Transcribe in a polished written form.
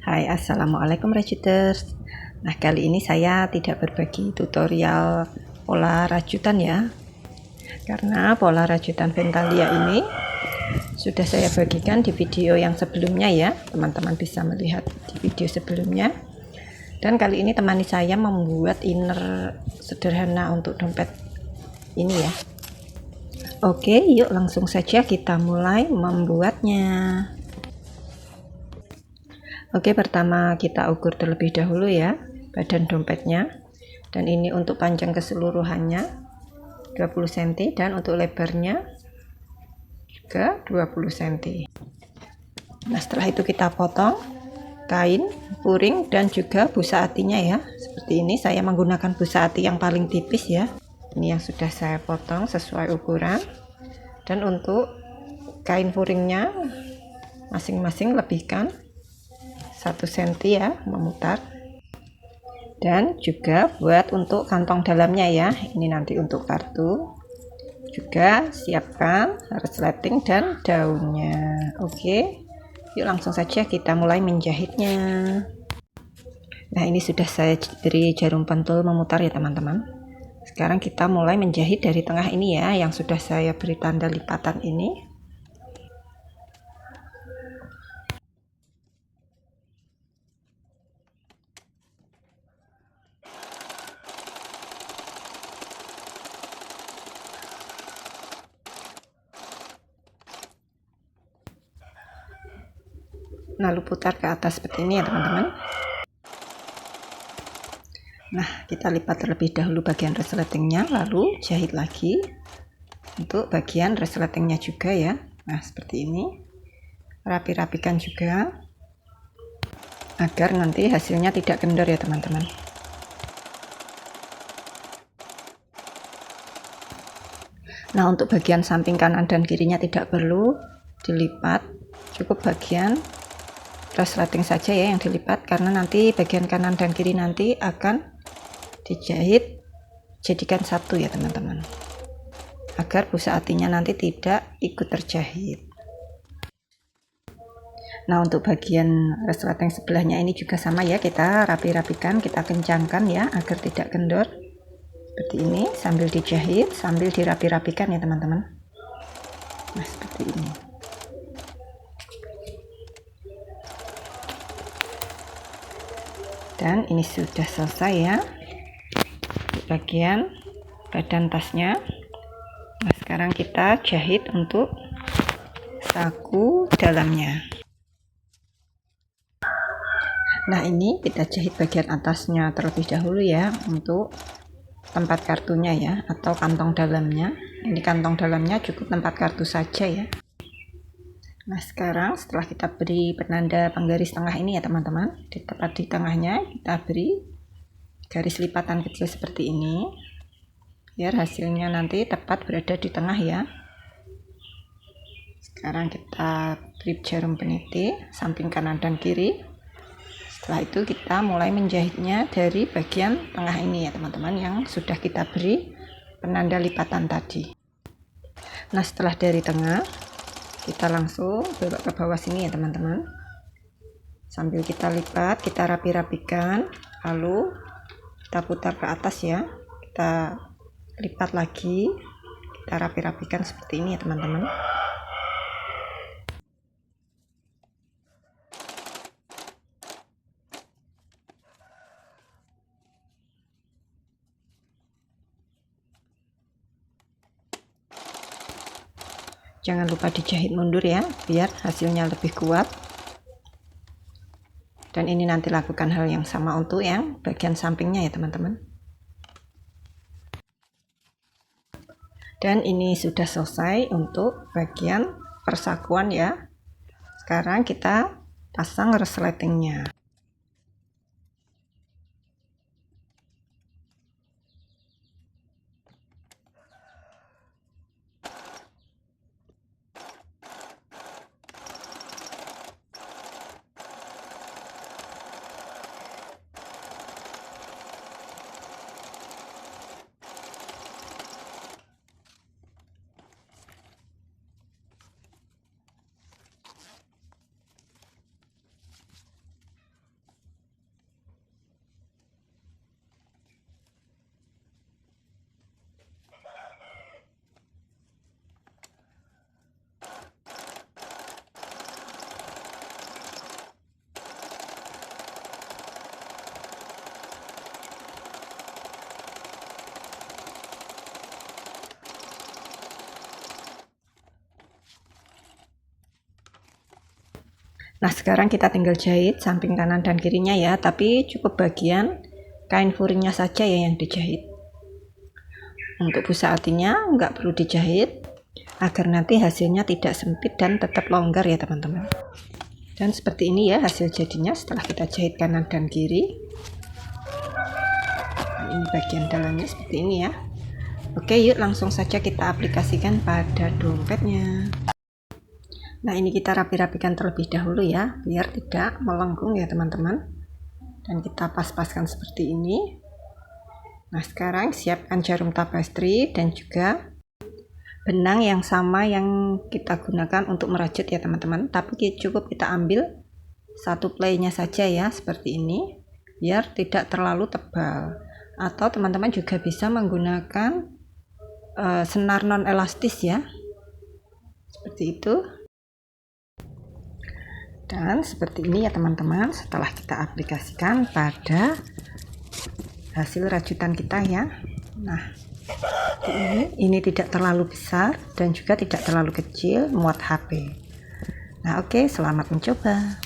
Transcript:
Hai, assalamualaikum Rajuters. Nah, kali ini saya tidak berbagi tutorial pola rajutan ya, karena pola rajutan Ventalia ini sudah saya bagikan di video yang sebelumnya ya. Teman-teman bisa melihat di video sebelumnya. Dan kali ini temani saya membuat inner sederhana untuk dompet ini ya. Oke, yuk langsung saja kita mulai membuatnya. Oke, pertama kita ukur terlebih dahulu ya badan dompetnya, dan ini untuk panjang keseluruhannya 20 cm dan untuk lebarnya juga 20 cm. Nah, setelah itu kita potong kain, puring, dan juga busa atinya ya. Seperti ini, saya menggunakan busa ati yang paling tipis ya. Ini yang sudah saya potong sesuai ukuran. Dan untuk kain puringnya masing-masing lebihkan 1 cm ya, memutar. Dan juga buat untuk kantong dalamnya ya, ini nanti untuk kartu. Juga siapkan resleting dan daunnya. Oke, yuk langsung saja kita mulai menjahitnya. Nah, ini sudah saya beri jarum pentul memutar ya teman-teman. Sekarang kita mulai menjahit dari tengah ini ya, yang sudah saya beri tanda lipatan ini. Lalu putar ke atas seperti ini ya teman-teman. Nah, kita lipat terlebih dahulu bagian resletingnya, lalu jahit lagi untuk bagian resletingnya juga ya. Nah, seperti ini. Rapi-rapikan juga agar nanti hasilnya tidak kendor ya teman-teman. Nah, untuk bagian samping kanan dan kirinya tidak perlu dilipat, cukup bagian resleting saja ya yang dilipat, karena nanti bagian kanan dan kiri nanti akan dijahit jadikan satu ya teman-teman, agar busa atinya nanti tidak ikut terjahit. Nah, untuk bagian resleting sebelahnya ini juga sama ya, kita rapi-rapikan, kita kencangkan ya agar tidak kendor seperti ini, sambil dijahit sambil dirapi-rapikan ya teman-teman. Nah, seperti ini. Dan ini sudah selesai ya bagian badan tasnya. Nah, sekarang kita jahit untuk saku dalamnya. Nah, ini kita jahit bagian atasnya terlebih dahulu ya, untuk tempat kartunya ya, atau kantong dalamnya. Ini kantong dalamnya cukup tempat kartu saja ya. Nah, sekarang setelah kita beri penanda penggaris tengah ini ya teman-teman, tepat di tengahnya kita beri garis lipatan kecil seperti ini, biar hasilnya nanti tepat berada di tengah ya. Sekarang kita beri jarum peniti samping kanan dan kiri. Setelah itu kita mulai menjahitnya dari bagian tengah ini ya teman-teman, yang sudah kita beri penanda lipatan tadi. Nah, setelah dari tengah, kita langsung belok ke bawah sini ya teman-teman. Sambil kita lipat, kita rapi-rapikan, lalu kita putar ke atas ya. Kita lipat lagi, kita rapi-rapikan seperti ini ya teman-teman. Jangan lupa dijahit mundur ya, biar hasilnya lebih kuat. Dan ini nanti lakukan hal yang sama untuk yang bagian sampingnya ya teman-teman. Dan ini sudah selesai untuk bagian persakuan ya. Sekarang kita pasang resletingnya. Nah, sekarang kita tinggal jahit samping kanan dan kirinya ya, tapi cukup bagian kain furingnya saja ya yang dijahit. Untuk busa hatinya nggak perlu dijahit, agar nanti hasilnya tidak sempit dan tetap longgar ya teman-teman. Dan seperti ini ya hasil jadinya setelah kita jahit kanan dan kiri. Ini bagian dalamnya seperti ini ya. Oke, yuk langsung saja kita aplikasikan pada dompetnya. Nah, ini kita rapi-rapikan terlebih dahulu ya, biar tidak melengkung ya teman-teman. Dan kita pas-paskan seperti ini. Nah, sekarang siapkan jarum tapestri dan juga benang yang sama yang kita gunakan untuk merajut ya teman-teman. Tapi cukup kita ambil satu playnya saja ya, seperti ini, biar tidak terlalu tebal. Atau teman-teman juga bisa menggunakan senar non elastis ya, seperti itu. Dan seperti ini ya teman-teman, setelah kita aplikasikan pada hasil rajutan kita ya. Nah, ini tidak terlalu besar dan juga tidak terlalu kecil, muat HP. Nah, oke, selamat mencoba.